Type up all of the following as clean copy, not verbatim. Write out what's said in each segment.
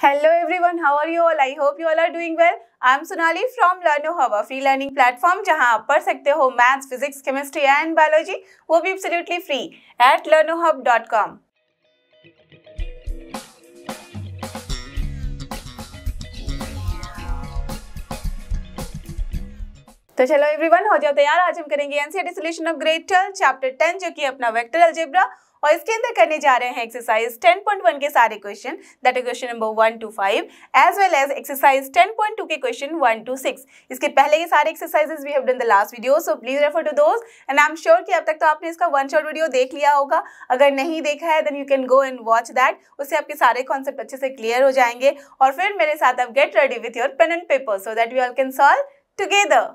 Hello everyone, how are you all? I hope you all are doing well. I am Sonali from LearnoHub, a free learning platform जहां आप पढ़ सकते हो maths, physics, chemistry and biology, वो भी absolutely free at learnohub.com। तो चलो everyone, हो जाओ तैयार। आज हम करेंगे NCERT solution of grade 12 chapter 10 जो कि अपना वेक्टर अलजेब्रा, और इसके अंदर करने जा रहे हैं एक्सरसाइज 10.1 के सारे question, that is question number 1 to 5 as well as exercise 10.2 के क्वेश्चन 1 to 6। इसके पहले के सारे exercises we have done the last video, so please refer to those and I am sure कि अब तक तो आपने इसका वन शॉट वीडियो देख लिया होगा। अगर नहीं देखा है then you can go and watch that, उससे आपके सारे कॉन्सेप्ट अच्छे से क्लियर हो जाएंगे। और फिर मेरे साथ आप get ready with your pen and paper so that we all can solve together.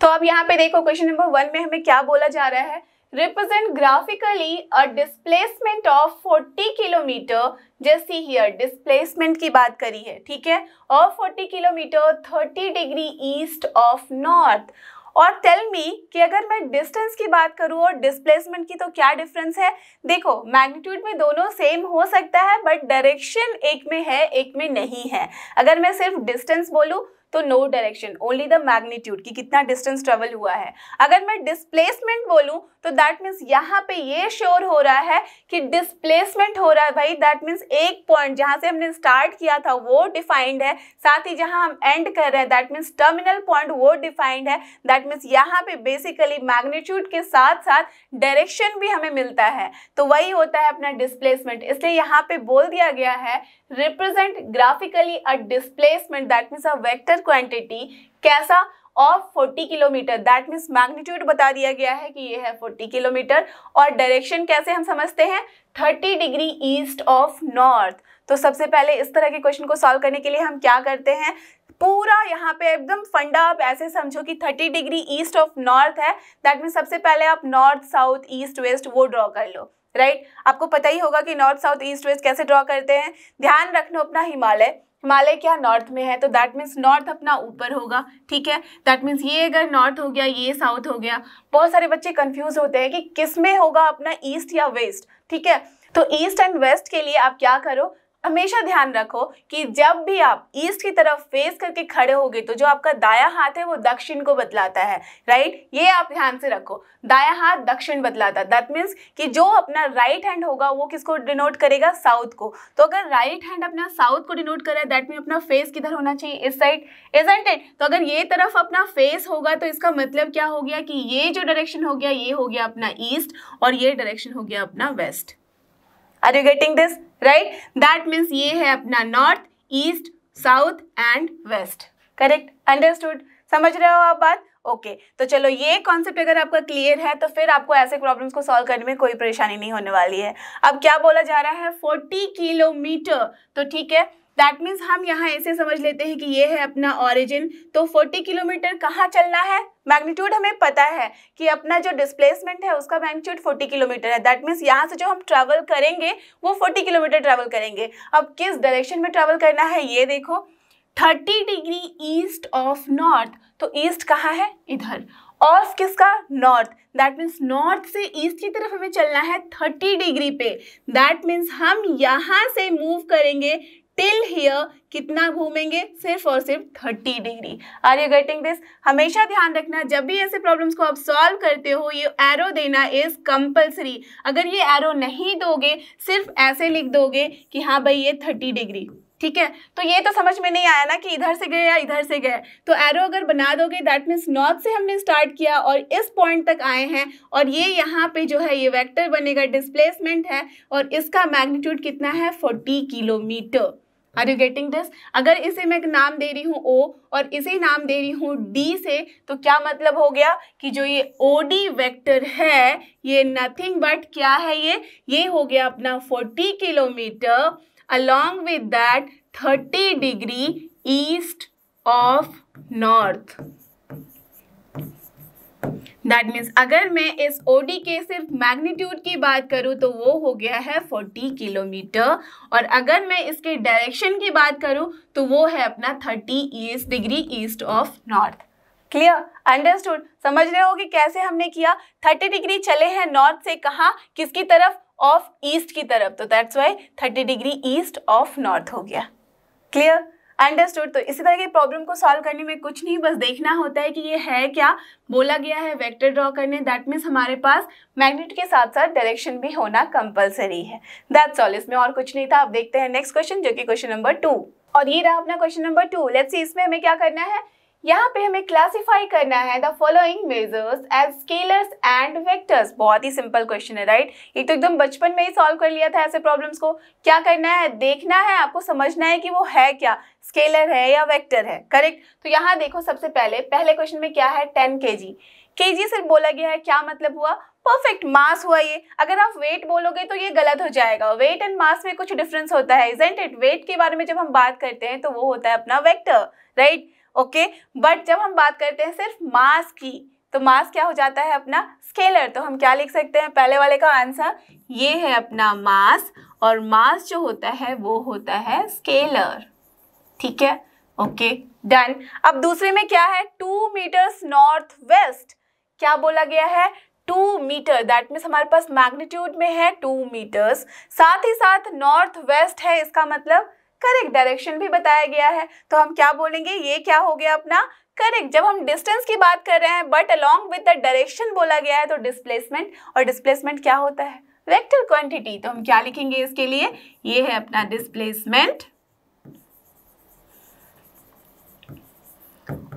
तो अब यहाँ पे देखो क्वेश्चन नंबर 1 में हमें क्या बोला जा रहा है। Represent graphically a displacement of 40 kilometre, जैसे हियर डिस्प्लेसमेंट की बात करी है, ठीक है, of 40 kilometre 30 degree east of north. और टेल मी कि अगर मैं डिस्टेंस की बात करूं और डिस्प्लेसमेंट की तो क्या डिफरेंस है। देखो मैग्नीट्यूड में दोनों सेम हो सकता है बट डायरेक्शन एक में है एक में नहीं है। अगर मैं सिर्फ डिस्टेंस बोलूं तो no direction, only the magnitude कि कितना डिस्टेंस ट्रेवल हुआ है। अगर मैं डिस्प्लेसमेंट बोलूं तो दैट मीन्स यहाँ पे ये श्योर हो रहा है कि डिस्प्लेसमेंट हो रहा है भाई। दैट मीन्स एक पॉइंट जहाँ से हमने स्टार्ट किया था वो डिफाइंड है, साथ ही जहाँ हम एंड कर रहे हैं दैट मीन्स टर्मिनल पॉइंट वो डिफाइंड है। दैट मीन्स यहाँ पे बेसिकली मैग्नीट्यूड के साथ साथ डायरेक्शन भी हमें मिलता है, तो वही होता है अपना डिस्प्लेसमेंट। इसलिए यहाँ पे बोल दिया गया है represent graphically a displacement, that means a vector quantity, कैसा, of 40 kilometre. That means magnitude बता दिया गया है कि ये है 40 किलोमीटर, और डायरेक्शन कैसे हम समझते हैं, 30 डिग्री ईस्ट ऑफ नॉर्थ। तो सबसे पहले इस तरह के क्वेश्चन को सॉल्व करने के लिए हम क्या करते हैं, पूरा यहाँ पे एकदम फंडा आप ऐसे समझो कि 30 डिग्री ईस्ट ऑफ नॉर्थ है। दैट मीन्स सबसे पहले आप नॉर्थ, साउथ, ईस्ट, वेस्ट वो ड्रॉ कर लो, राइट। आपको पता ही होगा कि नॉर्थ, साउथ, ईस्ट, वेस्ट कैसे ड्रॉ करते हैं। ध्यान रखना अपना हिमालय क्या नॉर्थ में है, तो दैट मीन्स नॉर्थ अपना ऊपर होगा, ठीक है। दैट मीन्स ये अगर नॉर्थ हो गया, ये साउथ हो गया। बहुत सारे बच्चे कंफ्यूज होते हैं कि किस में होगा अपना ईस्ट या वेस्ट, ठीक है। तो ईस्ट एंड वेस्ट के लिए आप क्या करो, हमेशा ध्यान रखो कि जब भी आप ईस्ट की तरफ फेस करके खड़े होगे तो जो आपका दाया हाथ है वो दक्षिण को बतलाता है, राइट। ये आप ध्यान से रखो, दाया हाथ दक्षिण बतलाता है। दैट मीन्स कि जो अपना राइट हैंड होगा वो किसको डिनोट करेगा, साउथ को। तो अगर राइट हैंड अपना साउथ को डिनोट कर रहा है दैट मीन अपना फेस किधर होना चाहिए, इस साइड, इजंट इट। तो अगर ये तरफ अपना फेस होगा तो इसका मतलब क्या हो गया कि ये जो डायरेक्शन हो गया ये हो गया अपना ईस्ट और ये डायरेक्शन हो गया अपना west. Are you getting this, right. That means ये है अपना north, east, south and west, correct, understood, समझ रहे हो आप बात। ओके तो चलो ये कॉन्सेप्ट अगर आपका क्लियर है तो फिर आपको ऐसे प्रॉब्लम्स को सॉल्व करने में कोई परेशानी नहीं होने वाली है। अब क्या बोला जा रहा है, 40 किलोमीटर, तो ठीक है। दैट मीन्स हम यहाँ ऐसे समझ लेते हैं कि ये है अपना ओरिजिन। तो 40 किलोमीटर कहाँ चलना है, मैग्नीट्यूड हमें पता है कि अपना जो डिस्प्लेसमेंट है उसका मैग्नीट्यूड 40 किलोमीटर है। दैट मीन्स यहाँ से जो हम ट्रैवल करेंगे वो 40 किलोमीटर ट्रैवल करेंगे। अब किस डायरेक्शन में ट्रैवल करना है ये देखो, 30 डिग्री ईस्ट ऑफ नॉर्थ। तो ईस्ट कहाँ है, इधर, ऑफ किसका, नॉर्थ। दैट मीन्स नॉर्थ से ईस्ट की तरफ हमें चलना है 30 डिग्री पे। दैट मीन्स हम यहाँ से मूव करेंगे टिल हियर, कितना घूमेंगे, सिर्फ और सिर्फ 30 degree. Are you getting this. हमेशा ध्यान रखना जब भी ऐसे प्रॉब्लम्स को आप सॉल्व करते हो ये एरो देना इज कंपल्सरी। अगर ये एरो नहीं दोगे, सिर्फ ऐसे लिख दोगे कि हाँ भाई ये 30 डिग्री, ठीक है, तो ये तो समझ में नहीं आया ना कि इधर से गए या इधर से गए। तो एरो अगर बना दोगे दैट मीन्स नॉर्थ से हमने स्टार्ट किया और इस पॉइंट तक आए हैं और ये यहाँ पे जो है ये वेक्टर बनेगा, डिस्प्लेसमेंट है और इसका मैग्नीट्यूड कितना है, 40 kilometre. Are you getting this. अगर इसे मैं नाम दे रही हूँ ओ और इसे नाम दे रही हूँ डी से, तो क्या मतलब हो गया कि जो ये ओडी वेक्टर है ये नथिंग बट क्या है, ये हो गया अपना 40 kilometre along with that 30 degree east of north. That means अगर मैं इस ओडी के सिर्फ मैग्नीट्यूड की बात करूं तो वो हो गया है 40 किलोमीटर, और अगर मैं इसके डायरेक्शन की बात करूं तो वो है अपना 30 degree east of north. Clear, understood. समझ रहे हो कि कैसे हमने किया। 30 डिग्री चले हैं नॉर्थ से कहाँ, किसकी तरफ, ऑफ ईस्ट की तरफ, तो that's why 30 degree east of north हो गया। Clear, understood. तो इसी तरह की प्रॉब्लम को सॉल्व करने में कुछ नहीं, बस देखना होता है कि ये है क्या, बोला गया है वेक्टर ड्रॉ करने, दैट मीन्स हमारे पास मैग्नीट्यूड के साथ साथ डायरेक्शन भी होना कंपलसरी है। दैट्स ऑल, इसमें और कुछ नहीं था। अब देखते हैं नेक्स्ट क्वेश्चन, जो कि क्वेश्चन नंबर 2, और ये रहा अपना क्वेश्चन नंबर 2। लेट्स सी इसमें हमें क्या करना है। यहाँ पे हमें क्लासिफाई करना है the following measures as scalars and vectors. बहुत ही सिंपल क्वेश्चन है, राइट। ये तो एकदम बचपन में ही सॉल्व कर लिया था ऐसे प्रॉब्लम्स को। क्या करना है, देखना है, आपको समझना है कि वो है क्या, स्केलर है या वेक्टर है, करेक्ट। तो यहाँ देखो, सबसे पहले क्वेश्चन में क्या है, 10 kg। kg सिर्फ बोला गया है, क्या मतलब हुआ, परफेक्ट मास हुआ ये। अगर आप वेट बोलोगे तो ये गलत हो जाएगा, वेट एंड मास में कुछ डिफरेंस होता है, इजंट इट। वेट के बारे में जब हम बात करते हैं तो वो होता है अपना वेक्टर, राइट, ओके। बट जब हम बात करते हैं सिर्फ मास की, तो मास क्या हो जाता है अपना स्केलर। तो हम क्या लिख सकते हैं, पहले वाले का आंसर ये है अपना मास, और मास जो होता है वो होता है स्केलर, ठीक है, ओके, डन। अब दूसरे में क्या है, 2 मीटर्स नॉर्थ वेस्ट। क्या बोला गया है, 2 मीटर, दैट मीन्स हमारे पास मैग्नीट्यूड में है 2 मीटर्स, साथ ही साथ नॉर्थ वेस्ट है, इसका मतलब करेक्ट डायरेक्शन भी बताया गया है। तो हम क्या बोलेंगे, ये क्या हो गया अपना करेक्ट। जब हम डिस्टेंस की बात कर रहे हैं but along with the direction बोला गया है, तो डिस्प्लेसमेंट, और डिस्प्लेसमेंट क्या होता है, वेक्टर क्वांटिटी। तो हम क्या लिखेंगे इसके लिए, ये है अपना डिस्प्लेसमेंट,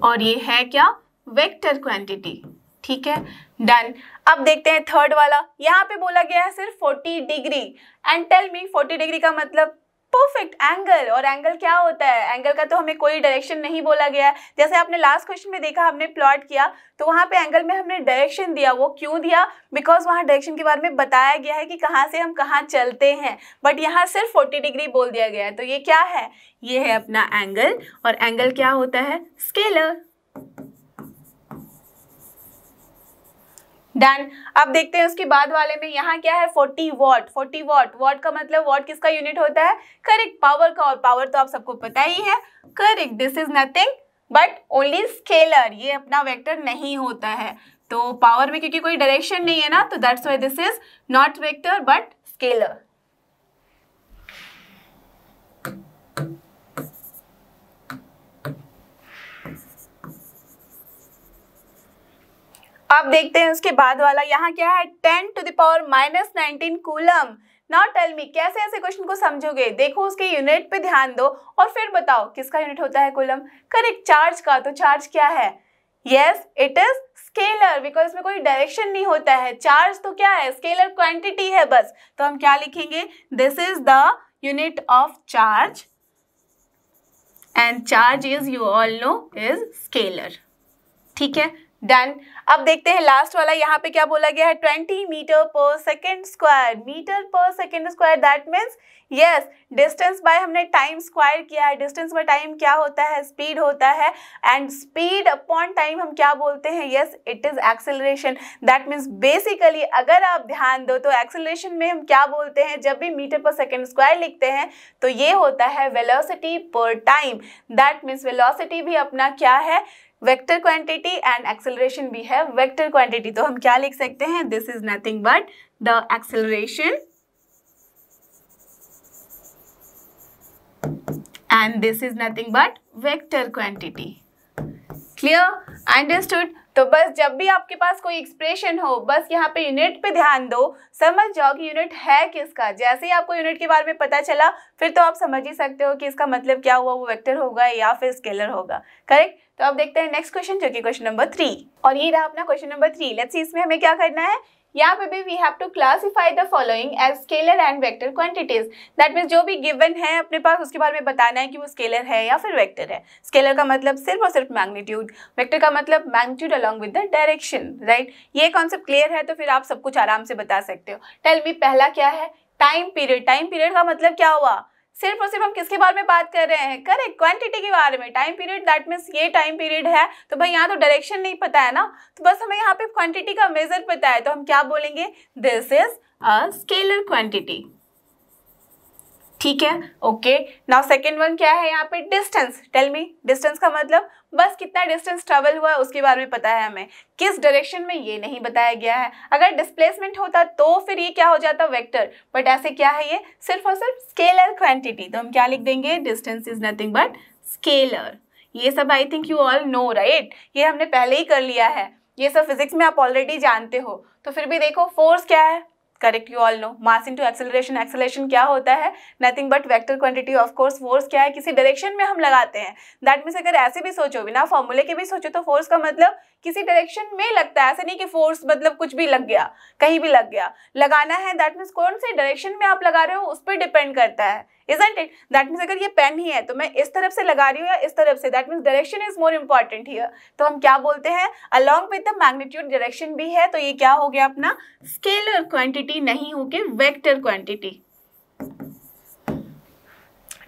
और ये है क्या, वेक्टर क्वांटिटी, ठीक है, डन। अब देखते हैं थर्ड वाला। यहाँ पे बोला गया है सिर्फ 40 degree, and tell me 40 degree का मतलब परफेक्ट एंगल। और एंगल क्या होता है, एंगल का तो हमें कोई डायरेक्शन नहीं बोला गया है। जैसे आपने लास्ट क्वेश्चन में देखा, हमने प्लॉट किया तो वहां पे एंगल में हमने डायरेक्शन दिया। वो क्यों दिया, बिकॉज वहां डायरेक्शन के बारे में बताया गया है कि कहाँ से हम कहाँ चलते हैं, बट यहाँ सिर्फ 40 डिग्री बोल दिया गया है। तो ये क्या है, ये है अपना एंगल, और एंगल क्या होता है, स्केलर, डन। अब देखते हैं उसके बाद वाले में, यहाँ क्या है 40 वॉट। 40 वॉट, वॉट का मतलब, वॉट किसका यूनिट होता है, करेक्ट, पावर का, और पावर तो आप सबको पता ही है, correct. This is nothing but only scalar, ये अपना वेक्टर नहीं होता है। तो पावर में क्योंकि कोई डायरेक्शन नहीं है ना, तो that's why this is not vector but scalar. अब देखते हैं उसके बाद वाला, यहाँ क्या है 10 to the power -19 coulomb. Now tell me, कैसे ऐसे क्वेश्चन को समझोगे, देखो उसके यूनिट पे ध्यान दो और फिर बताओ किसका यूनिट होता है कूलम, करेक्ट, चार्ज का। तो चार्ज क्या है, yes it is scalar, because इसमें कोई डायरेक्शन नहीं होता है। चार्ज तो क्या है, स्केलर क्वांटिटी है बस। तो हम क्या लिखेंगे, this is the unit of charge, and charge is, you all know, is scalar, ठीक है, डन। अब देखते हैं लास्ट वाला, यहाँ पे क्या बोला गया है 20 मीटर पर सेकेंड स्क्वायर। मीटर पर second square, that means yes distance by हमने टाइम स्क्वायर किया है। डिस्टेंस बाय टाइम क्या होता है, स्पीड होता है, एंड स्पीड अपॉन टाइम हम क्या बोलते हैं, yes it is acceleration. That means basically अगर आप ध्यान दो तो एक्सेलरेशन में हम क्या बोलते हैं, जब भी मीटर पर सेकेंड स्क्वायर लिखते हैं तो ये होता है वेलोसिटी पर टाइम। दैट मीन्स वेलोसिटी भी अपना क्या है, वेक्टर क्वांटिटी, एंड एक्सेलरेशन भी है वेक्टर क्वांटिटी। तो हम क्या लिख सकते हैं, this is nothing but the acceleration and this is nothing but vector quantity. Clear, understood. तो बस जब भी आपके पास कोई एक्सप्रेशन हो, बस यहाँ पे यूनिट पे ध्यान दो, समझ जाओ कि यूनिट है किसका। जैसे ही आपको यूनिट के बारे में पता चला, फिर तो आप समझ ही सकते हो कि इसका मतलब क्या हुआ, वो वेक्टर होगा या फिर स्केलर होगा, करेक्ट। तो अब देखते हैं नेक्स्ट क्वेश्चन, जो कि क्वेश्चन नंबर 3, और ये रहा अपना क्वेश्चन नंबर 3। लेट्स सी इसमें हमें क्या करना है। यहाँ पे भी we have to classify the following as scalar and vector quantities. That means जो भी गिवन है अपने पास, उसके बारे में बताना है कि वो स्केलर है या फिर वेक्टर है। स्केलर का मतलब सिर्फ और सिर्फ मैग्नीट्यूड, वेक्टर का मतलब magnitude along with the direction, right. ये कॉन्सेप्ट क्लियर है तो फिर आप सब कुछ आराम से बता सकते हो। टेल मी, पहला क्या है, टाइम पीरियड। टाइम पीरियड का मतलब क्या हुआ, सिर्फ और सिर्फ हम किसके बारे में बात कर रहे हैं, करेक्ट, क्वांटिटी के बारे में। टाइम पीरियड दैट मीन्स ये टाइम पीरियड है, तो भाई यहाँ तो डायरेक्शन नहीं पता है ना, तो बस हमें यहाँ पे क्वांटिटी का मेजर पता है, तो हम क्या बोलेंगे, this is a scalar quantity, ठीक है, ओके। नाउ सेकेंड वन क्या है यहाँ पे, डिस्टेंस। टेल मी, डिस्टेंस का मतलब बस कितना डिस्टेंस ट्रेवल हुआ है उसके बारे में पता है हमें, किस डायरेक्शन में ये नहीं बताया गया है। अगर डिस्प्लेसमेंट होता तो फिर ये क्या हो जाता, वेक्टर, बट ऐसे क्या है, ये सिर्फ और सिर्फ स्केलर क्वांटिटी। तो हम क्या लिख देंगे, distance is nothing but scalar. ये सब I think you all know right, ये हमने पहले ही कर लिया है, ये सब फिजिक्स में आप ऑलरेडी जानते हो। तो फिर भी देखो, फोर्स क्या है, correct, you all know, mass into acceleration. Acceleration क्या होता है, nothing but vector quantity of course. Force क्या है, किसी डायरेक्शन में हम लगाते हैं। दैट मीन्स अगर ऐसे भी सोचो, बिना फॉर्मूले के भी सोचो, तो फोर्स का मतलब किसी डायरेक्शन में लगता है, ऐसे नहीं कि फोर्स मतलब कुछ भी लग गया, कहीं भी लग गया। लगाना है दैट मीन्स कौन से डायरेक्शन में आप लगा रहे हो उस पर डिपेंड करता है, isn't it? दैट मीन्स अगर ये पेन ही है तो मैं इस तरफ से लगा रही हूँ या इस तरफ से, that means direction is more important here. तो हम क्या बोलते हैं, along with the magnitude direction भी है, तो ये क्या हो गया अपना स्केलर क्वांटिटी, नहीं होके वेक्टर क्वांटिटी।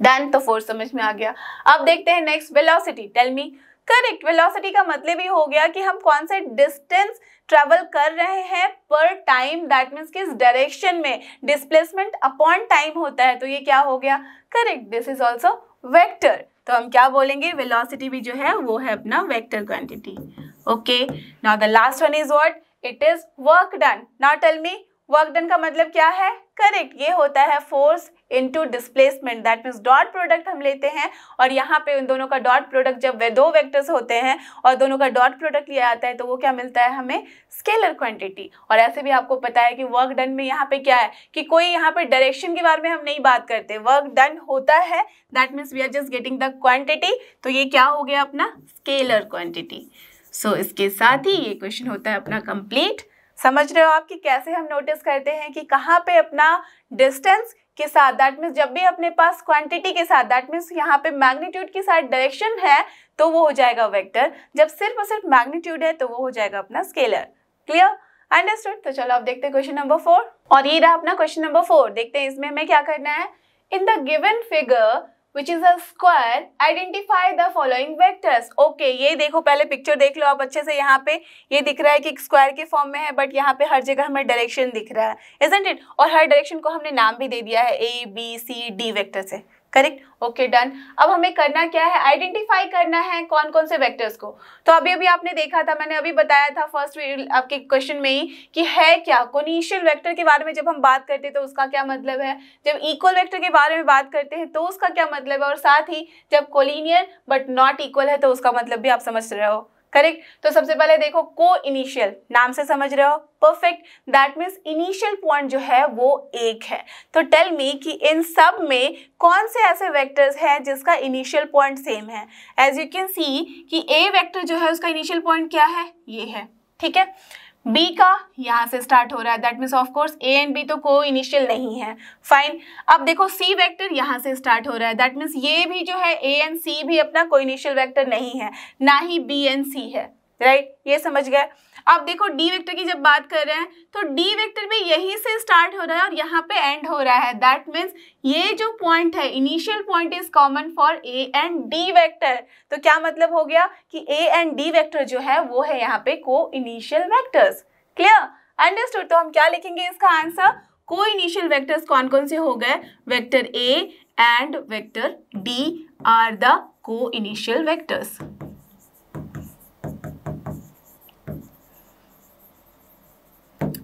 डन, तो फोर्स समझ में आ गया। अब देखते हैं next, velocity. Tell me, correct, velocity का मतलब ही हो गया कि हम कौन से डिस्टेंस ट्रेवल कर रहे हैं पर टाइम, दैट मीन्स किस डायरेक्शन में, डिस्प्लेसमेंट अपॉन टाइम होता है, तो ये क्या हो गया, correct, this is also vector. तो हम क्या बोलेंगे, वेलोसिटी भी जो है वो है अपना vector quantity. Okay, now the last one is what, it is work done. Now tell me, work done का मतलब क्या है, करेक्ट, ये होता है force into displacement, that means dot product हम लेते हैं, और यहाँ पे उन दोनों का डॉट प्रोडक्ट, जब वे दो वेक्टर्स होते हैं और दोनों का डॉट प्रोडक्ट लिया जाता है तो वो क्या मिलता है हमें, स्केलर क्वांटिटी। और ऐसे भी आपको पता है कि वर्क डन में यहाँ पे क्या है कि कोई यहाँ पे डायरेक्शन के बारे में हम नहीं बात करते, वर्क डन होता है, that means we are just getting the quantity, तो ये क्या हो गया अपना स्केलर क्वांटिटी। सो इसके साथ ही ये क्वेश्चन होता है अपना कंप्लीट। समझ रहे हो आप कि कैसे हम नोटिस करते हैं कि कहाँ पे अपना डिस्टेंस के साथ, दैट मीन्स जब भी अपने पास क्वांटिटी के साथ, दैट मीन्स यहाँ पे मैग्नीट्यूड के साथ डायरेक्शन है तो वो हो जाएगा वेक्टर, जब सिर्फ और सिर्फ मैग्नीट्यूड है तो वो हो जाएगा अपना स्केलर। Clear, understood. तो चलो अब देखते हैं क्वेश्चन नंबर 4, और ये रहा अपना क्वेश्चन नंबर 4। देखते हैं इसमें हमें क्या करना है। In the given figure which is a square, identify the following vectors। Okay, ये देखो, पहले पिक्चर देख लो आप अच्छे से। यहाँ पे ये दिख रहा है कि स्क्वायर के फॉर्म में है, बट यहाँ पे हर जगह हमें डायरेक्शन दिख रहा है, isn't it? और हर डायरेक्शन को हमने नाम भी दे दिया है A, B, C, D vector से, करेक्ट। Okay, done. अब हमें करना क्या है, आइडेंटिफाई करना है कौन कौन से वेक्टर्स को। तो अभी अभी आपने देखा था, मैंने अभी बताया था फर्स्ट आपके क्वेश्चन में ही कि है क्या, कोनिशियल वेक्टर के बारे में जब हम बात करते हैं तो उसका क्या मतलब है, जब इक्वल वेक्टर के बारे में बात करते हैं तो उसका क्या मतलब है, और साथ ही जब कोलिनियर बट नॉट इक्वल है तो उसका मतलब भी आप समझ रहे हो, करेक्ट। तो सबसे पहले देखो, को इनिशियल, नाम से समझ रहे हो, perfect, that means initial point जो है वो एक है। तो टेल मी कि इन सब में कौन से ऐसे वेक्टर्स हैं जिसका इनिशियल पॉइंट सेम है। एज यू कैन सी कि ए वेक्टर जो है उसका इनिशियल पॉइंट क्या है, ये है, ठीक है। बी का यहाँ से स्टार्ट हो रहा है, that means of course A and B तो को इनिशियल नहीं है, फाइन। अब देखो सी वेक्टर यहाँ से स्टार्ट हो रहा है, दैट मीन्स ये भी जो है ए एंड सी भी अपना कोई इनिशियल वेक्टर नहीं है, ना ही बी एंड सी है, राइट, ये समझ गए। अब देखो डी वेक्टर की जब बात कर रहे हैं तो डी वेक्टर भी यहीं से स्टार्ट हो रहा है और यहाँ पे एंड हो रहा है, दैट मीन्स ये जो पॉइंट है, initial point is common for A and D vector. तो क्या मतलब हो गया कि ए एंड डी वेक्टर जो है वो है यहाँ पे को इनिशियल वेक्टर्स। Clear, understood. तो हम क्या लिखेंगे इसका आंसर, को इनिशियल वेक्टर्स कौन कौन से हो गए, vector A and vector D R the को इनिशियल वेक्टर्स।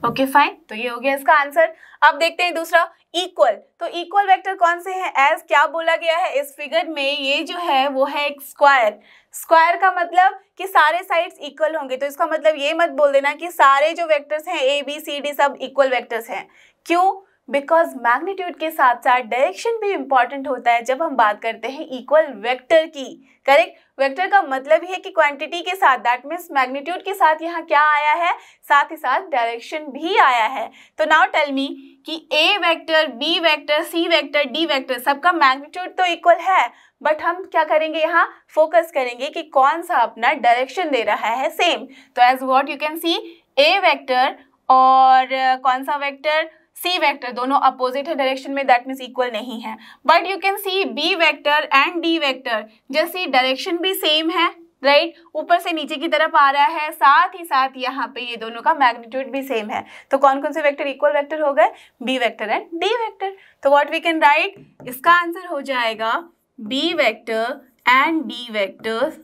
ओके फाइन, तो ये हो गया इसका आंसर। अब देखते हैं दूसरा, इक्वल। तो इक्वल वेक्टर कौन से हैं, एज क्या बोला गया है इस फिगर में, ये जो है वो है एक स्क्वायर। स्क्वायर का मतलब कि सारे साइड्स इक्वल होंगे, तो इसका मतलब ये मत बोल देना कि सारे जो वेक्टर्स हैं ए बी सी डी सब इक्वल वेक्टर्स हैं। क्यों, बिकॉज मैग्नीट्यूड के साथ साथ डायरेक्शन भी इंपॉर्टेंट होता है जब हम बात करते हैं इक्वल वेक्टर की, करेक्ट। वेक्टर का मतलब ही है कि क्वांटिटी के साथ, दैट मीन्स मैग्नीट्यूड के साथ यहाँ क्या आया है, साथ ही साथ डायरेक्शन भी आया है। तो नाउ टेल मी कि ए vector, B vector, C vector, D vector सबका मैग्नीट्यूड तो इक्वल है, बट हम क्या करेंगे, यहाँ फोकस करेंगे कि कौन सा अपना डायरेक्शन दे रहा है सेम। तो as what you can see, A vector और कौन सा वेक्टर, सी वेक्टर, दोनों अपोजिट है डायरेक्शन में, दैट मीन्स इक्वल नहीं है। But you can see B vector and D vector, जैसी डायरेक्शन भी सेम है, राइट, ऊपर से नीचे की तरफ आ रहा है, साथ ही साथ यहाँ पे ये दोनों का मैग्नीट्यूड भी सेम है। तो कौन कौन से वेक्टर इक्वल वेक्टर हो गए? B vector and D vector. तो व्हाट वी कैन राइट, इसका आंसर हो जाएगा B vector and D vectors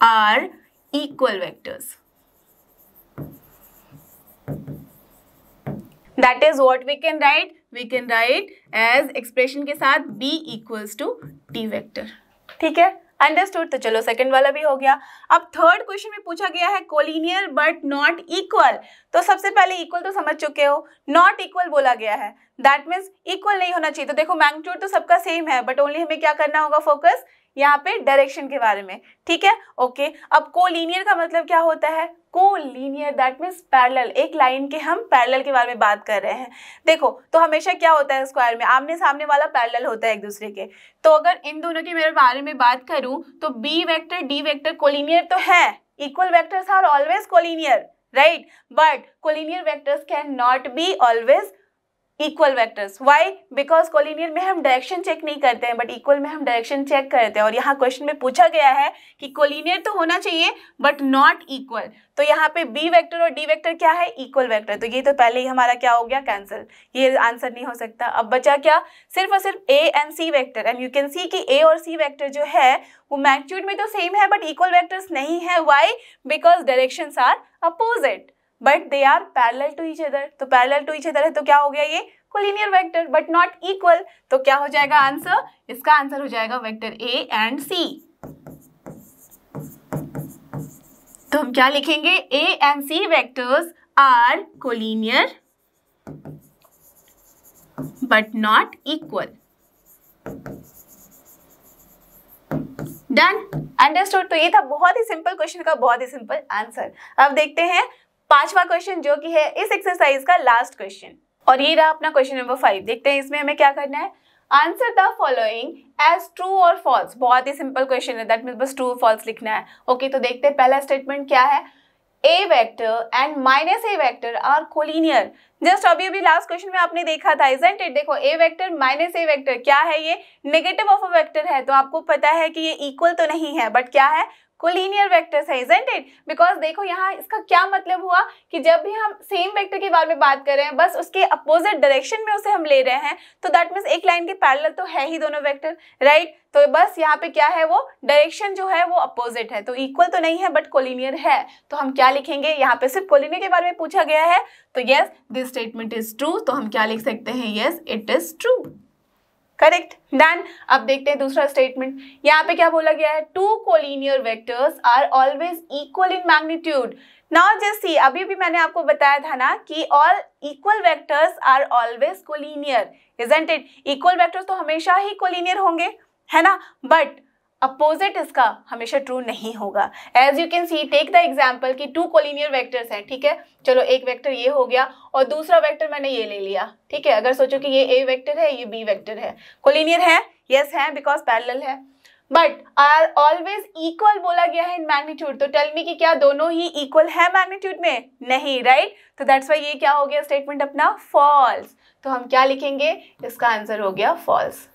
are equal vectors. That is what we can write. We can write as expression के साथ B equals to D vector. ठीक है, understood. तो चलो सेकंड वाला भी हो गया। अब थर्ड क्वेश्चन में पूछा गया है कोलिनियर बट नॉट इक्वल। तो सबसे पहले इक्वल तो समझ चुके हो, नॉट इक्वल बोला गया है, दैट मीन्स इक्वल नहीं होना चाहिए। तो देखो मैग्नीट्यूड तो सबका सेम है, बट ओनली हमें क्या करना होगा, फोकस यहाँ पे डायरेक्शन के बारे में। ठीक है, ओके। अब कोलिनियर का मतलब क्या होता है? कोलिनियर दैट मीन्स पैरेलल, एक लाइन के हम पैरेलल के बारे में बात कर रहे हैं। देखो तो हमेशा क्या होता है स्क्वायर में, आमने सामने वाला पैरेलल होता है एक दूसरे के। तो अगर इन दोनों के मेरे बारे में बात करूं तो B vector D vector collinear तो है, equal vectors are always collinear, right, but collinear vectors can not be always equal vectors. Why? Because collinear में हम डायरेक्शन चेक नहीं करते हैं, बट इक्वल में हम डायरेक्शन चेक करते हैं। और यहाँ क्वेश्चन में पूछा गया है कि कोलिनियर तो होना चाहिए बट नॉट इक्वल। तो यहाँ पे बी वेक्टर और डी वेक्टर क्या है? Equal vector. तो ये तो पहले ही हमारा क्या हो गया, कैंसिल, ये आंसर नहीं हो सकता। अब बचा क्या? सिर्फ और सिर्फ A and C vector. And you can see कि ए और सी वेक्टर जो है वो मैग्नीट्यूड में तो सेम है बट इक्वल वेक्टर्स नहीं है। Why? Because directions are opposite but they are parallel to each other. तो पैरेलल टू ईच अदर है तो क्या हो गया, ये collinear vector but not equal. तो क्या हो जाएगा आंसर? इसका आंसर हो जाएगा वेक्टर ए एंड सी। तो हम क्या लिखेंगे? A and C vectors are collinear but not equal. Done, understood. तो ये था बहुत ही सिंपल क्वेश्चन का बहुत ही सिंपल आंसर। अब देखते हैं पांचवा क्वेश्चन जो कि है इस एक्सरसाइज का लास्ट क्वेश्चन, और ये रहा अपना क्वेश्चन नंबर 5। देखते हैं इसमें हमें क्या करना है। Answer the following as true और फॉल्स। बहुत ही सिंपल क्वेश्चन है, दैट मीन्स बस ट्रू और फॉल्स लिखना है। ओके, तो देखते हैं पहला स्टेटमेंट क्या है। A vector and minus A vector are collinear. Just अभी अभी लास्ट क्वेश्चन में आपने देखा था, इजंट इट? देखो ए वेक्टर माइनस ए वेक्टर क्या है, ये नेगेटिव ऑफ अ वेक्टर है। तो आपको पता है कि ये इक्वल तो नहीं है बट क्या है, कोलिनियर वेक्टर्स है, इजंट इट? बिकॉज देखो यहाँ इसका क्या मतलब हुआ कि जब भी हम सेम वेक्टर के बारे में बात कर रहे हैं, बस उसके अपोजिट डायरेक्शन में उसे हम ले रहे हैं, तो दैट मीन्स एक लाइन के पैरेलल तो है ही दोनों वेक्टर, राइट? तो बस यहाँ पे क्या है, वो डायरेक्शन जो है वो अपोजिट है, तो इक्वल तो नहीं है बट कोलिनियर है। तो हम क्या लिखेंगे? यहाँ पे सिर्फ कोलिनियर के बारे में पूछा गया है, तो yes this statement is true. तो हम क्या लिख सकते हैं? Yes it is true, correct, done. अब देखते हैं दूसरा स्टेटमेंट। यहाँ पे क्या बोला गया है? Two collinear vectors are always equal in magnitude. Now just see, अभी भी मैंने आपको बताया था ना कि all equal vectors are always collinear, isn't it? Equal vectors तो हमेशा ही कोलिनियर होंगे, है ना, बट अपोजिट इसका हमेशा ट्रू नहीं होगा। As you can see, take the example कि टू कोलिनियर वेक्टर्स हैं, ठीक है, चलो एक वेक्टर ये हो गया और दूसरा वेक्टर मैंने ये ले लिया, ठीक है। अगर सोचो कि ये ए वेक्टर है, ये बी वेक्टर है, कोलिनियर है? यस है, बिकॉज पैरेलल है, बट आर ऑलवेज इक्वल बोला गया है इन मैग्नीट्यूड। तो टेल मी कि क्या दोनों ही इक्वल है मैग्नीट्यूड में? नहीं, राइट? तो दैट्स वाई ये क्या हो गया स्टेटमेंट अपना, फॉल्स। तो हम क्या लिखेंगे? इसका आंसर हो गया फॉल्स।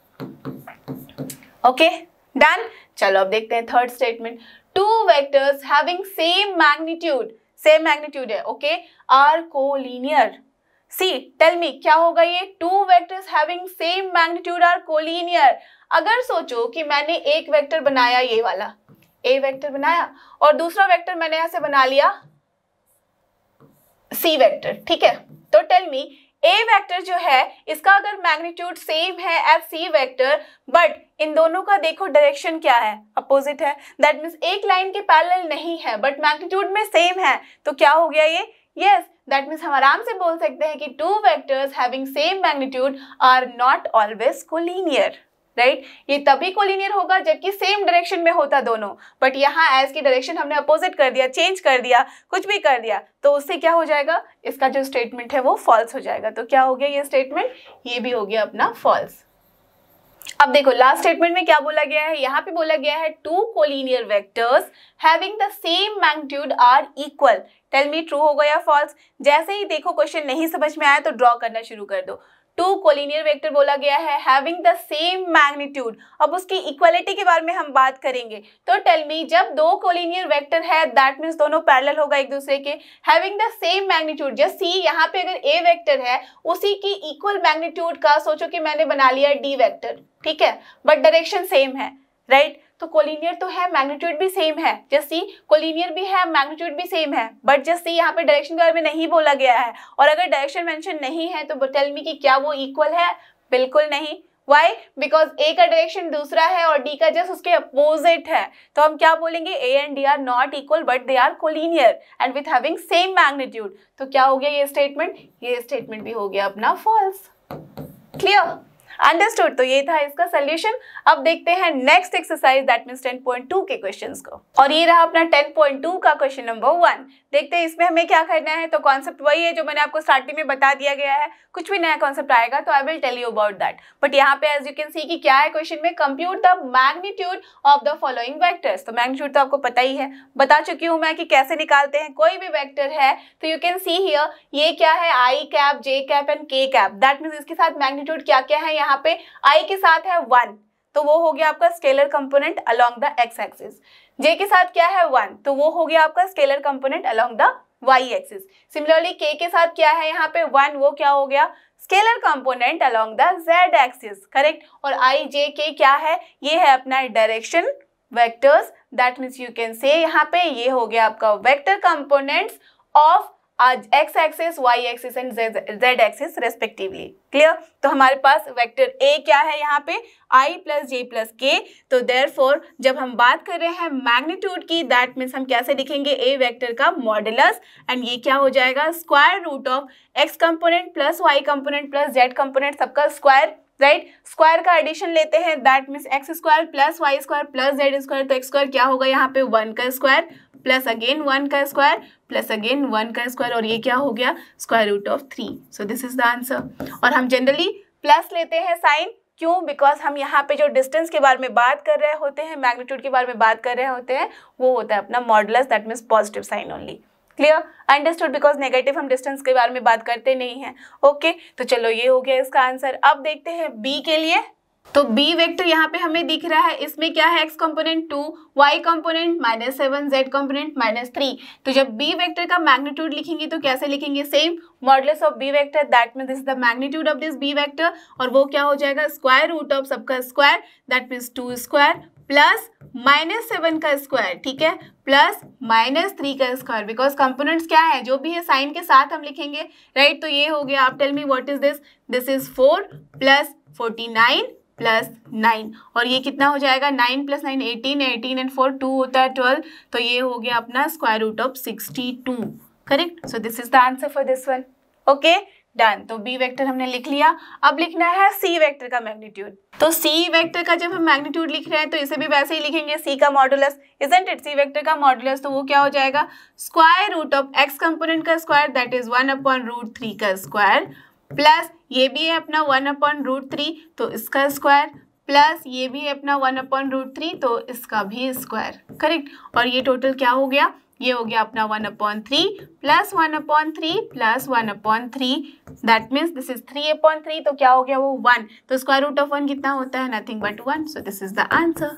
Okay, done. चलो अब देखते हैं third statement. Two vectors having same magnitude है, okay, are collinear. See, tell me क्या होगा ये? Two vectors having same magnitude are collinear. अगर सोचो कि मैंने एक वेक्टर बनाया, ये वाला ए वेक्टर बनाया, और दूसरा वेक्टर मैंने यहां से बना लिया सी वेक्टर, ठीक है। तो टेल मी ए वेक्टर जो है इसका अगर मैग्नीट्यूड सेम है एज सी वेक्टर, बट इन दोनों का देखो डायरेक्शन क्या है, अपोजिट है, दैट मीन्स एक लाइन के पैरेलल नहीं है बट मैग्नीट्यूड में सेम है, तो क्या हो गया ये? यस, दैट मीन्स हम आराम से बोल सकते हैं कि two vectors having same magnitude are not always collinear, right? ये तभी कोलिनियर होगा जबकि सेम डायरेक्शन में होता दोनों, बट यहाँ एज की डायरेक्शन हमने अपोजिट कर दिया, चेंज कर दिया, कुछ भी कर दिया, तो उससे क्या हो जाएगा? इसका जो स्टेटमेंट है वो फॉल्स हो जाएगा। तो क्या हो गया ये स्टेटमेंट? ये भी हो गया अपना फॉल्स। अब देखो लास्ट स्टेटमेंट में क्या बोला गया है? यहाँ पे बोला गया है two collinear vectors having the same magnitude are equal. Tell me true होगा या फॉल्स। जैसे ही देखो क्वेश्चन नहीं समझ में आया तो ड्रॉ करना शुरू कर दो। टू कोलिनियर वेक्टर बोला गया है हैविंग द सेम मैग्नीट्यूड। अब उसकी इक्वालिटी के बारे में हम बात करेंगे। तो टेल मी, जब दो कोलिनियर वेक्टर है दैट मीन्स दोनों पैरेलल होगा एक दूसरे के, having the same magnitude. Just see, यहाँ पे अगर ए वेक्टर है उसी की इक्वल मैग्नीट्यूड का, सोचो कि मैंने बना लिया डी वेक्टर, ठीक है, बट डायरेक्शन सेम है, राइट। तो कोलिनियर तो है, मैग्नीट्यूड भी सेम है। जस्ट सी, कोलिनियर भी है, मैग्नीट्यूड भी सेम है, बट जस्ट सी यहाँ पे डायरेक्शन के बारे में नहीं बोला गया है। और अगर डायरेक्शन मेंशन नहीं है तो टेल मी कि क्या वो इक्वल है? बिल्कुल नहीं। Why? Because A का डायरेक्शन दूसरा है और D का जस्ट उसके अपोजिट है। तो हम क्या बोलेंगे? A and D are not equal but they are collinear and with having same magnitude। तो क्या हो गया ये स्टेटमेंट? ये स्टेटमेंट भी हो गया अपना फॉल्स। क्लियर? अंडरस्टूड। तो ये था इसका सोल्यूशन। अब देखते हैं नेक्स्ट एक्सरसाइज दैट मींस 10.2 के क्वेश्चंस को। और ये रहा अपना 10.2 का क्वेश्चन नंबर 1। देखते हैं इसमें हमें क्या करना है। तो कॉन्सेप्ट वही है जो मैंने आपको स्टार्टिंग में बता दिया गया है। कुछ भी नया कॉन्सेप्ट आएगा तो I will tell you about that. But यहाँ पे एज यू कैन सी कि क्या है क्वेश्चन में, compute the magnitude of the following vectors. तो मैग्नीट्यूड तो आपको पता ही है, बता चुकी हूँ मैं कि कैसे निकालते हैं। कोई भी वेक्टर है तो यू कैन सी हियर, ये क्या है? आई कैप, जे कैप एंड के कैप। दैट मीन्स इसके साथ मैग्नीट्यूड क्या क्या है? यहाँ पे आई के साथ है 1, तो वो हो गया आपका scalar component along the X axis. J के साथ क्या है? 1, तो वो हो गया आपका scalar component along the Y axis. Similarly के साथ क्या है? यहाँ पे 1, वो क्या हो गया? Scalar component along the Z axis, correct. और आई जे के क्या है? ये है अपना direction vectors. That means you can say यहाँ पे ये हो गया आपका vector components of X axis, Y axis and Z axis respectively. Clear? तो हमारे पास वेक्टर ए क्या है यहाँ पे? आई प्लस जे प्लस के। तो देयरफॉर जब हम बात कर रहे हैं मैग्नीट्यूड की, दैट मीन्स हम कैसे लिखेंगे? ए वेक्टर का मॉडुलस, एंड ये क्या हो जाएगा? Square root of X component plus Y component plus Z component, सबका स्क्वायर, राइट। स्क्वायर का एडिशन लेते हैं, that means X square plus Y square plus Z square. तो एक्स स्क्वायर क्या होगा यहाँ पे? 1 का स्क्वायर प्लस अगेन 1 का स्क्वायर प्लस अगेन 1 का स्क्वायर, और ये क्या हो गया? Square root of 3। So this is the answer. और हम जनरली प्लस लेते हैं साइन, क्यों? बिकॉज हम यहाँ पे जो डिस्टेंस के बारे में बात कर रहे होते हैं, मैग्नीट्यूड के बारे में बात कर रहे होते हैं, वो होता है अपना modulus, that means positive sign only. Clear? Understood. Because negative हम डिस्टेंस के बारे में बात करते नहीं हैं। ओके, तो चलो ये हो गया इसका आंसर। अब देखते हैं बी के लिए। तो बी वेक्टर यहाँ पे हमें दिख रहा है, इसमें क्या है? X component 2, Y component -7, Z component -3। तो जब बी वेक्टर का मैग्नीट्यूड लिखेंगे तो कैसे लिखेंगे? Same modulus of B vector, that means this is the magnitude of this B vector, और वो क्या हो जाएगा? स्क्वायर रूट ऑफ सबका square, that means 2 square plus -7 का स्क्वायर, ठीक है, प्लस -3 का स्क्वायर। बिकॉज कंपोनेंट्स क्या है? जो भी है साइन के साथ हम लिखेंगे, राइट। तो ये हो गया। आप tell me what is this? This is 4 plus 49 plus 9, और ये कितना हो जाएगा? 9 प्लस 9 18, 18 एंड 4 2 होता है 12। तो ये हो गया अपना square root of 62, correct. So this is the answer for this one. Okay, done. तो बी वेक्टर हमने लिख लिया। अब लिखना है सी वेक्टर का मैग्नीट्यूड। तो सी वेक्टर का जब हम मैग्नीट्यूड लिख रहे हैं तो इसे भी वैसे ही लिखेंगे, सी का modulus, isn't it? C vector का मॉडुलस, तो वो क्या हो जाएगा? Square root of X component का स्क्वायर, दैट इज 1/√3 का स्क्वायर, प्लस ये भी है अपना 1/√3 तो इसका स्क्वायर, प्लस ये भी है अपना 1/√3 तो इसका भी स्क्वायर, करेक्ट। और ये टोटल क्या हो गया? ये हो गया अपना 1/3 plus 1/3 plus 1/3, that means this is 3/3। तो क्या हो गया? वो 1। तो स्क्वायर रूट ऑफ 1 कितना होता है? Nothing but 1। So this is the answer.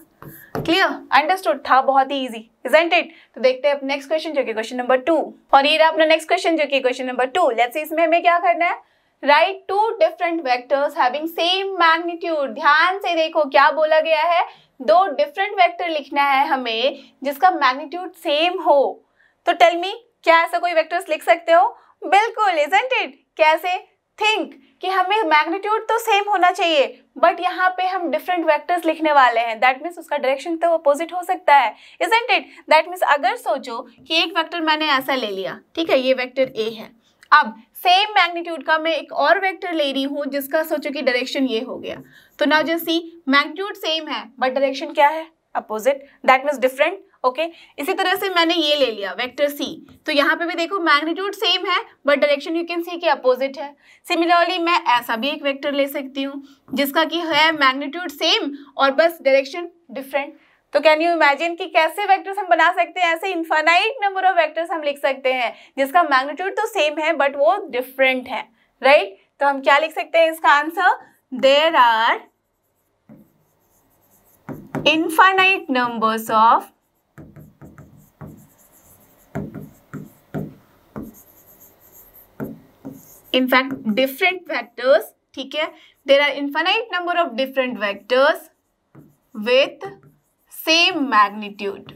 Clear? Understood? था बहुत ही इजी, इजंट इट? तो देखते हैं अब नेक्स्ट क्वेश्चन जो कि क्वेश्चन नंबर 2। और ये रहा अपना नेक्स्ट क्वेश्चन जो कि क्वेश्चन नंबर 2। लेट्स सी इसमें हमें क्या करना है? Write two different vectors having same magnitude. ध्यान से देखो क्या बोला गया है, दो डिफरेंट वेक्टर लिखना है हमें जिसका मैग्नीट्यूड सेम हो। तो टेल मी, क्या ऐसा कोई वेक्टर्स लिख सकते हो? बिल्कुल, इजंट इट? कैसे? थिंक कि हमें मैग्नीट्यूड तो सेम होना चाहिए, बट यहाँ पे हम डिफरेंट वेक्टर्स लिखने वाले हैं, दैट मीन्स उसका डायरेक्शन तो अपोजिट हो सकता है, इजंट इट? दैट मीन्स अगर सोचो कि एक वेक्टर मैंने ऐसा ले लिया, ठीक है, ये वेक्टर ए है, अब सेम मैग्नीट्यूड का मैं एक और वेक्टर ले रही हूँ जिसका सोचो कि डायरेक्शन ये हो गया, तो नाउ जस्ट सी मैग्नीट्यूड सेम है बट डायरेक्शन क्या है? Opposite, that means different. Okay, इसी तरह से मैंने ये ले लिया वेक्टर सी, तो यहाँ पे भी देखो मैग्नीट्यूड सेम है but direction you can see कि अपोजिट है। सिमिलरली मैं ऐसा भी एक वेक्टर ले सकती हूँ जिसका कि है मैग्नीट्यूड सेम और बस डायरेक्शन डिफरेंट। तो कैन यू इमेजिन कि कैसे वेक्टर्स हम बना सकते हैं? ऐसे इनफाइनाइट नंबर ऑफ वेक्टर्स हम लिख सकते हैं जिसका मैग्नीट्यूड तो सेम है बट वो डिफरेंट है, राइट? तो हम क्या लिख सकते हैं इसका answer? There are infinite numbers of different vectors, ठीक है? There are infinite number of different vectors with same magnitude.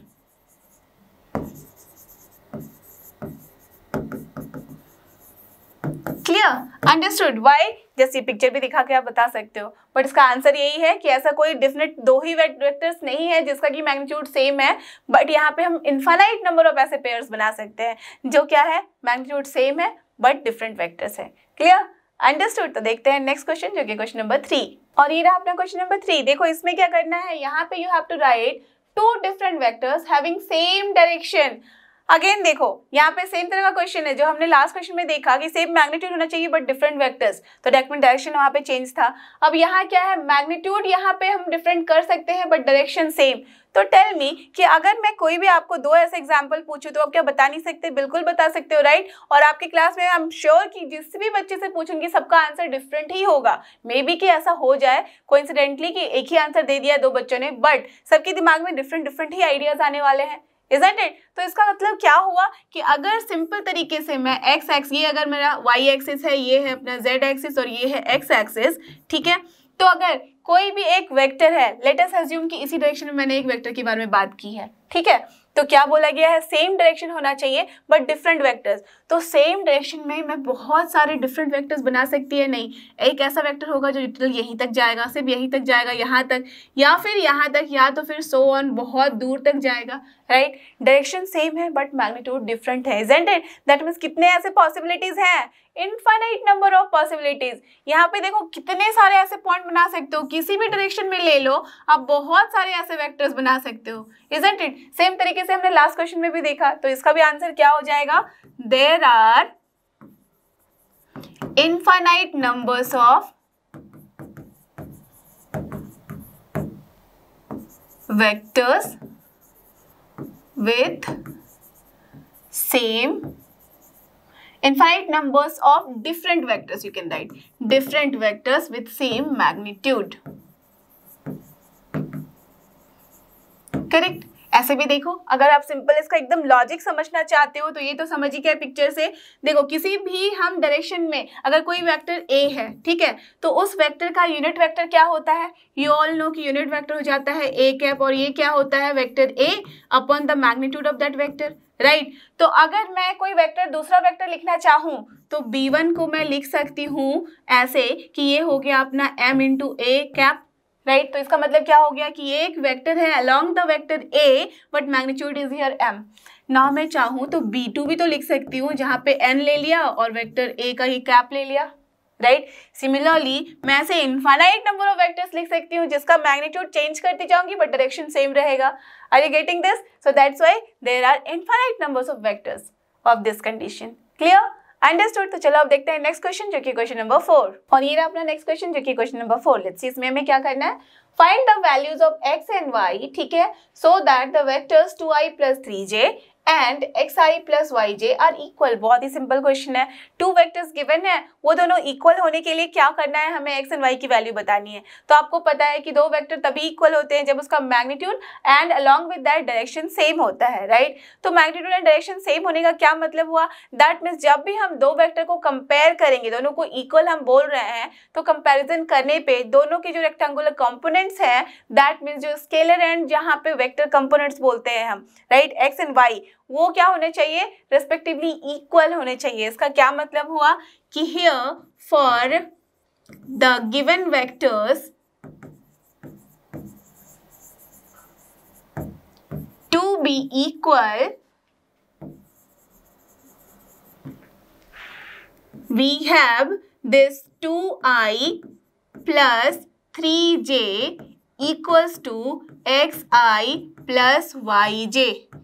Clear? Understood? Why? जैसे पिक्चर भी दिखा के आप बता सकते हो, बट इसका आंसर यही है कि ऐसा कोई डिफिनेट दो ही वेक्टर्स नहीं है जिसका कि मैग्नीट्यूड सेम है, बट यहाँ पे हम इनफाइनाइट नंबर ऑफ ऐसे पेयर्स बना सकते हैं जो क्या है, मैग्नीट्यूड सेम है बट डिफरेंट वेक्टर्स है। क्लियर? अंडरस्टूड? तो देखते हैं नेक्स्ट क्वेश्चन जो कि क्वेश्चन नंबर 3, और ये रहा अपना क्वेश्चन नंबर 3। देखो इसमें क्या करना है, यहाँ पे you have to write two different vectors having same direction. Again देखो यहाँ पे सेम तरह का क्वेश्चन है जो हमने लास्ट क्वेश्चन में देखा कि सेम मैग्नीट्यूड होना चाहिए बट डिफरेंट वेक्टर्स, तो डायरेक्शन वहाँ पे चेंज था। अब यहाँ क्या है, मैग्नीट्यूड यहाँ पे हम डिफरेंट कर सकते हैं बट डायरेक्शन सेम। तो टेल मी कि अगर मैं कोई भी आपको दो ऐसे एग्जाम्पल पूछूं तो आप क्या बता नहीं सकते? बिल्कुल बता सकते हो, राइट? और आपकी क्लास में आई एम श्योर कि जिस भी बच्चे से पूछूंगी सबका आंसर डिफरेंट ही होगा। मे बी कि ऐसा हो जाए कोइंसिडेंटली कि एक ही आंसर दे दिया दो बच्चों ने, बट सबके दिमाग में डिफरेंट ही आइडियाज आने वाले हैं, isn't it? तो इसका मतलब क्या हुआ कि अगर सिंपल तरीके से मैं एक्स एक्स, ये अगर मेरा वाई एक्सिस है, ये है अपना जेड एक्सिस और ये है एक्स एक्सिस, ठीक है? तो अगर कोई भी एक वेक्टर है, लेट अस अज्यूम कि इसी डायरेक्शन में मैंने एक वेक्टर के बारे में बात की है, ठीक है? तो क्या बोला गया है, सेम डायरेक्शन होना चाहिए बट डिफरेंट वेक्टर्स। तो सेम डायरेक्शन में मैं बहुत सारे डिफरेंट वेक्टर्स बना सकती है नहीं, एक ऐसा वेक्टर होगा जो लिटरल यहीं तक जाएगा, सिर्फ यहीं तक जाएगा, यहाँ तक, या फिर यहाँ तक, या तो फिर सो ऑन बहुत दूर तक जाएगा, राइट? डायरेक्शन सेम है बट मैग्नीट्यूड डिफरेंट है, isn't it? दैट मीन्स कितने ऐसे पॉसिबिलिटीज हैं, इनफाइनाइट नंबर ऑफ पॉसिबिलिटीज। यहाँ पे देखो कितने सारे ऐसे पॉइंट बना सकते हो, किसी भी डायरेक्शन में ले लो आप बहुत सारे ऐसे वेक्टर्स बना सकते हो, isn't it? सेम तरीके से हमने लास्ट क्वेश्चन में भी देखा, तो इसका भी आंसर क्या हो जाएगा? There are infinite numbers of vectors with same infinite numbers of different vectors, you can write different vectors with same magnitude, correct? ऐसे भी देखो, अगर आप सिंपल इसका एकदम लॉजिक समझना चाहते हो तो ये तो समझ ही गए पिक्चर से। देखो किसी भी हम डायरेक्शन में अगर कोई वेक्टर ए है, ठीक है, तो उस वेक्टर का यूनिट वेक्टर क्या होता है? यू ऑल नो कि यूनिट वेक्टर हो जाता है ए कैप, और ये क्या होता है? Vector A upon the magnitude of that vector, right? तो अगर मैं कोई वेक्टर दूसरा वेक्टर लिखना चाहूँ तो b1 को मैं लिख सकती हूँ ऐसे कि ये हो गया अपना m into A cap, right? तो इसका मतलब क्या हो गया कि ये एक वेक्टर है along the vector a but magnitude is here m। ना मैं चाहूँ तो b2 भी तो लिख सकती हूँ जहाँ पे n ले लिया और वेक्टर a का ही कैप ले लिया, राइट? सिमिलरली मैं ऐसे इनफाइनाइट नंबर ऑफ वेक्टर्स लिख सकती हूँ जिसका मैग्नीट्यूड चेंज करती जाऊंगी बट डायरेक्शन सेम रहेगा। Are you getting this? So that's why there are infinite numbers of vectors of this condition. Clear? Understood? तो चलो अब देखते हैं नेक्स्ट क्वेश्चन जो कि क्वेश्चन नंबर 4, और ये रहा अपना नेक्स्ट क्वेश्चन जो कि क्वेश्चन नंबर 4। लेट्स सी इसमें हमें क्या करना है, find the values of x and y, ठीक है, so that the vectors 2i plus 3j and xi plus yj are equal. बहुत ही सिंपल क्वेश्चन है, टू वेक्टर्स गिवन है, वो दोनों इक्वल होने के लिए क्या करना है, हमें x एंड y की वैल्यू बतानी है। तो आपको पता है कि दो वेक्टर तभी इक्वल होते हैं जब उसका magnitude and along with that direction same होता है, राइट? तो मैग्नीट्यूड एंड डायरेक्शन सेम होने का क्या मतलब हुआ? दैट मीन्स जब भी हम दो वेक्टर को कंपेयर करेंगे, दोनों को इक्वल हम बोल रहे हैं, तो कंपेरिजन करने पे दोनों के जो रेक्टेंगुलर कंपोनेंट्स हैं, दैट मीन्स जो स्केलर एंड जहाँ पे वेक्टर कंपोनेंट्स बोलते हैं हम, राइट, x एंड y, वो क्या होने चाहिए? रेस्पेक्टिवली इक्वल होने चाहिए। इसका क्या मतलब हुआ कि here for the given vectors to be equal, we have this 2i plus 3j equals to xi plus yj,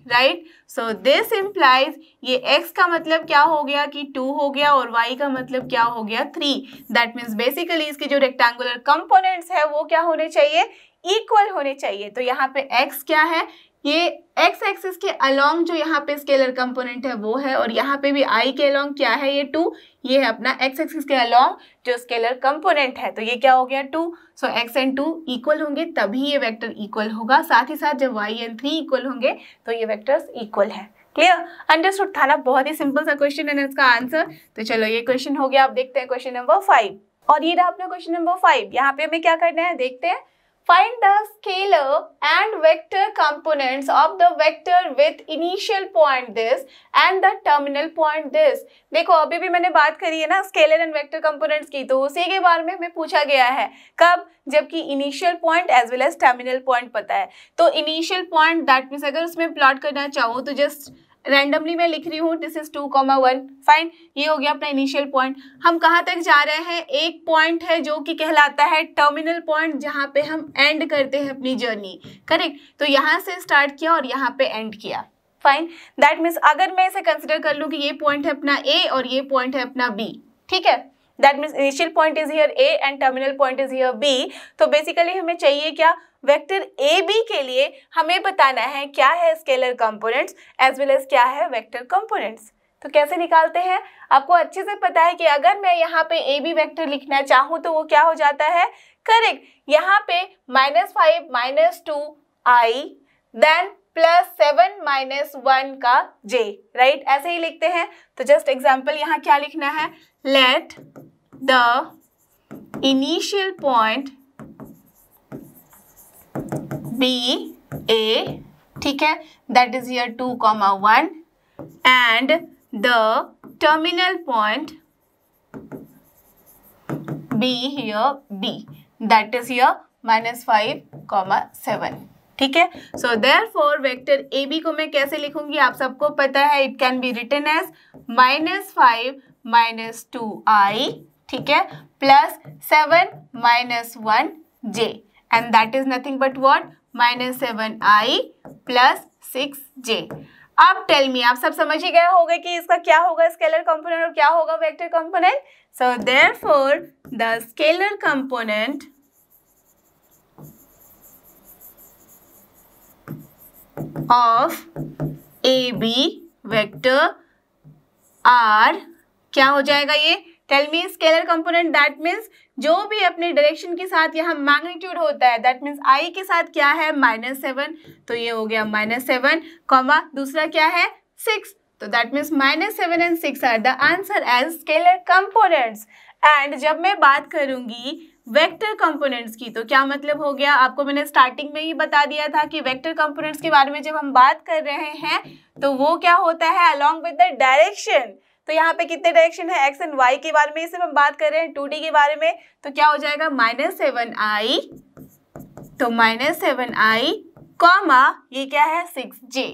right? So this implies ये x का मतलब क्या हो गया कि 2 हो गया और y का मतलब क्या हो गया 3। दैट मीन्स बेसिकली इसके जो रेक्टेंगुलर कंपोनेंट्स है वो क्या होने चाहिए? इक्वल होने चाहिए। तो यहाँ पे x क्या है, ये x एक्सिस के अलोंग जो यहाँ पे स्केलर कंपोनेंट है वो है, और यहाँ पे भी i के अलोंग क्या है, ये 2, ये है अपना x एक्सिस के अलोंग जो स्केलर कंपोनेंट है। तो ये क्या हो गया 2। सो x एंड 2 इक्वल होंगे तभी ये वेक्टर इक्वल होगा। साथ ही साथ जब y एंड 3 इक्वल होंगे तो ये वेक्टर्स इक्वल है। क्लियर, अंडरस्टूड था ना? बहुत ही सिंपल सा क्वेश्चन है इसका आंसर। तो चलो ये क्वेश्चन हो गया। आप देखते हैं क्वेश्चन नंबर 5, और ये रहा अपना क्वेश्चन नंबर 5। यहाँ पे हमें क्या करना है देखते हैं। Find the scalar and vector components of the vector with initial point this and the terminal point this। देखो अभी भी मैंने बात करी है ना स्केलर एंड वेक्टर कंपोनेंट्स की, तो उसी के बारे में हमें पूछा गया है। कब? जबकि initial point as well as terminal point पता है। तो इनिशियल पॉइंट दैट मीन्स अगर उसमें प्लॉट करना चाहो तो जस्ट रैंडमली मैं लिख रही हूँ दिस इज 2,1, फाइन, ये हो गया अपना इनिशियल पॉइंट। हम कहाँ तक जा रहे हैं? एक पॉइंट है जो कि कहलाता है टर्मिनल पॉइंट, जहाँ पे हम एंड करते हैं अपनी जर्नी, करेक्ट। तो यहाँ से स्टार्ट किया और यहाँ पे एंड किया, फाइन। दैट मीन्स अगर मैं इसे कंसिडर कर लूँ कि ये पॉइंट है अपना ए और ये पॉइंट है अपना बी, ठीक है। That means initial point is here A and terminal point is here B. तो बेसिकली हमें चाहिए क्या? वेक्टर ए बी के लिए हमें बताना है क्या है scalar components as well as क्या है वेक्टर कंपोनेंट्स। तो कैसे निकालते हैं? आपको अच्छे से पता है कि अगर मैं यहाँ पे ए बी वेक्टर लिखना चाहूँ तो वो क्या हो जाता है, करेक्ट। यहाँ पे -5 -2 i देन +7 -1 का j, राइट, ऐसे ही लिखते हैं। तो जस्ट एग्जाम्पल यहाँ क्या लिखना है, let the initial point be A, ठीक है, that is here 2,1 and the terminal point be here B, that is here -5, 7, ठीक है। So therefore vector A B को मैं कैसे लिखूंगी आप सबको पता है, it can be written as -5 -2i, ठीक है, +7 -1 j, and that is nothing but what, -7i + 6j। अब टेल मी, आप सब समझ ही गए होंगे कि इसका क्या होगा स्केलर कंपोनेंट और क्या होगा vector component. So therefore the scalar component of A B vector are क्या हो जाएगा ये, tell me. Scalar component that means जो भी अपने डायरेक्शन के साथ यहाँ मैग्नीट्यूड होता है, दैट मीन्स आई के साथ क्या है -7, तो ये हो गया -7, कॉमा दूसरा क्या है 6, तो that means -7 and 6 are the answer as scalar components. And जब मैं बात करूंगी वेक्टर कंपोनेंट्स की तो क्या मतलब हो गया, आपको मैंने स्टार्टिंग में ही बता दिया था कि वेक्टर कंपोनेंट्स के बारे में जब हम बात कर रहे हैं तो वो क्या होता है अलॉन्ग विद द डायरेक्शन। तो यहाँ पे कितने डायरेक्शन है, एक्स एंड वाई के बारे में सिर्फ हम बात कर रहे हैं, 2D के बारे में, तो क्या हो जाएगा -7i, तो -7i कॉमा ये क्या है 6j,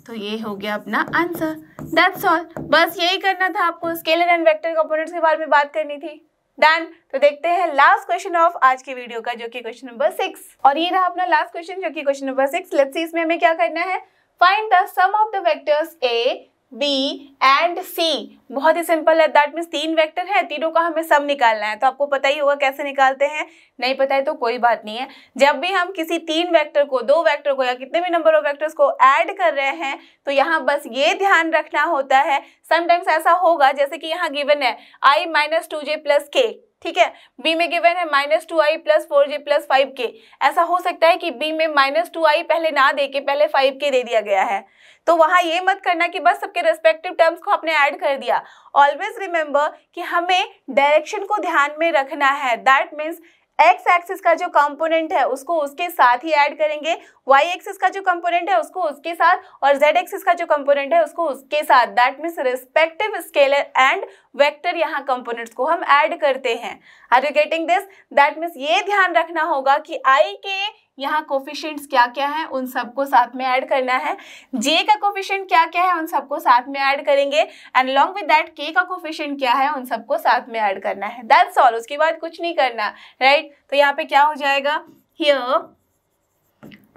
तो ये हो गया अपना आंसर। दैट्स ऑल, बस यही करना था आपको, स्केलर एंड वेक्टर कंपोनेंट्स के बारे में बात करनी थी। डन। तो देखते हैं लास्ट क्वेश्चन ऑफ आज की वीडियो का, जो कि क्वेश्चन नंबर 6, और ये रहा अपना लास्ट क्वेश्चन जो कि क्वेश्चन नंबर 6। लेट्स सी इसमें हमें क्या करना है, find the sum of the vectors A B and C. बहुत ही सिंपल है, दैट मीन्स 3 वेक्टर है, तीनों का हमें सम निकालना है। तो आपको पता ही होगा कैसे निकालते हैं, नहीं पता है तो कोई बात नहीं है। जब भी हम किसी 3 वेक्टर को, 2 वेक्टर को या कितने भी नंबर ऑफ वेक्टर्स को ऐड कर रहे हैं तो यहाँ बस ये ध्यान रखना होता है, समटाइम्स ऐसा होगा जैसे कि यहाँ गिवन है i - 2j + k, ठीक है, b में गिवन है -2i + 4j + 5k। ऐसा हो सकता है कि b में -2i पहले ना दे के पहले 5k दे दिया गया है, तो वहां ये मत करना कि बस सबके रेस्पेक्टिव टर्म्स को आपने ऐड कर दिया। ऑलवेज रिमेंबर कि हमें डायरेक्शन को ध्यान में रखना है, दैट मीन्स एक्स एक्सिस का जो कंपोनेंट है उसको उसके साथ ही ऐड करेंगे, वाई एक्सिस का जो कंपोनेंट है उसको उसके साथ, और जेड एक्सिस का जो कंपोनेंट है उसको उसके साथ। That means respective scalar and vector यहाँ कंपोनेंट्स को हम ऐड करते हैं। Are you getting this? That means ये ध्यान रखना होगा कि आई के यहाँ कोफिशिएंट्स क्या क्या है उन सबको साथ में ऐड करना है, जे का कोफिशिएंट क्या क्या है उन सबको साथ में ऐड करेंगे, एंड अलॉन्ग विद दैट के का कोफिशिएंट क्या है उन सबको साथ में ऐड करना है। दैट्स ऑल, उसके बाद कुछ नहीं करना, राइट। तो यहाँ पे क्या हो जाएगा, here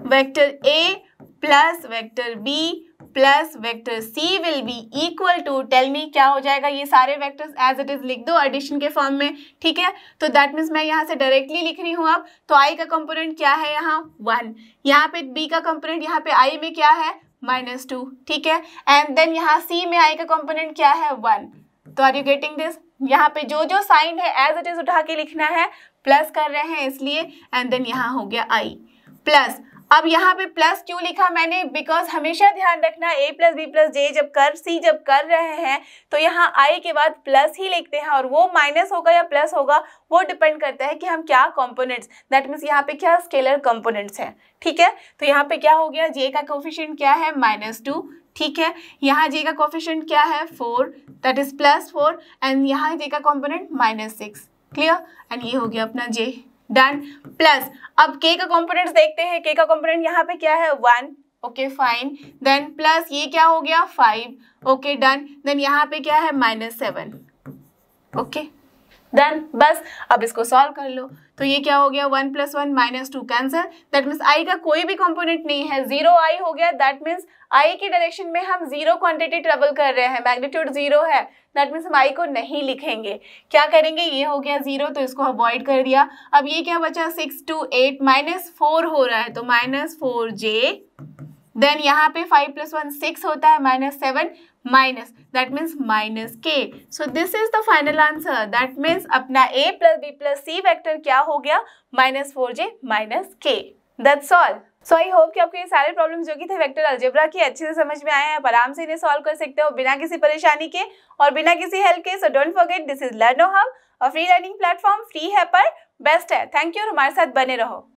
vector A plus vector B plus vector C will be equal to, tell me क्या हो जाएगा, ये सारे वेक्टर्स एज इट इज लिख दो एडिशन के फॉर्म में, ठीक है। तो दैट मीन्स मैं यहाँ से डायरेक्टली लिख रही हूँ अब, तो आई का कंपोनेंट क्या है यहाँ 1, यहाँ पे बी का कंपोनेंट यहाँ पे आई में क्या है -2, ठीक है। एंड देन यहाँ सी में आई का कंपोनेंट क्या है 1। तो आर यू गेटिंग दिस, यहाँ पे जो जो साइन है एज इट इज उठा के लिखना है, प्लस कर रहे हैं इसलिए, एंड देन यहाँ हो गया आई प्लस। अब यहाँ पे प्लस क्यों लिखा मैंने, बिकॉज हमेशा ध्यान रखना a प्लस बी प्लस जे जब कर रहे हैं तो यहाँ आई के बाद प्लस ही लिखते हैं, और वो माइनस होगा या प्लस होगा वो डिपेंड करता है कि हम क्या कंपोनेंट्स, दैट मीन्स यहाँ पे क्या स्केलर कंपोनेंट्स हैं, ठीक है। तो यहाँ पे क्या हो गया, जे का कोफिशिएंट क्या है -2, ठीक है। यहाँ जे का कोफिशिएंट क्या है 4, दैट इज +4, एंड यहाँ जे का कंपोनेंट -6, क्लियर। एंड ये हो गया अपना जे, डन। प्लस अब k का कंपोनेंट्स देखते हैं, k का कंपोनेंट यहाँ पे क्या है 1, ओके फाइन। देन प्लस ये क्या हो गया 5, ओके डन। देन यहाँ पे क्या है -7, ओके डन। बस अब इसको सॉल्व कर लो, तो ये क्या हो गया 1 + 1 -2 कैंसर, दैट मीन्स आई का कोई भी कंपोनेंट नहीं है, 0 आई हो गया, दैट मीन्स आई की डायरेक्शन में हम 0 क्वांटिटी ट्रेवल कर रहे हैं, मैग्नीट्यूड 0 है, दैट मीन्स हम आई को नहीं लिखेंगे, क्या करेंगे, ये हो गया 0 तो इसको अवॉइड कर दिया। अब ये क्या बचा 6 2 8 -4 हो रहा है तो -4j, देन यहाँ पे 5 + 1 6 होता है -7 minus, that means -k। So this is the final answer, that means अपना a + b + c वेक्टर क्या हो गया -4j -k, that's all. So I hope कि आपको ये सारे प्रॉब्लम्स जो कि थे वेक्टर अलजेब्रा की अच्छे से समझ में आए हैं, आप आराम से इन्हें सॉल्व कर सकते हो बिना किसी परेशानी के और बिना किसी हेल्प के। So don't forget, this is लर्नो hub, a free learning platform, free है पर बेस्ट है। थैंक यू और हमारे साथ बने रहो।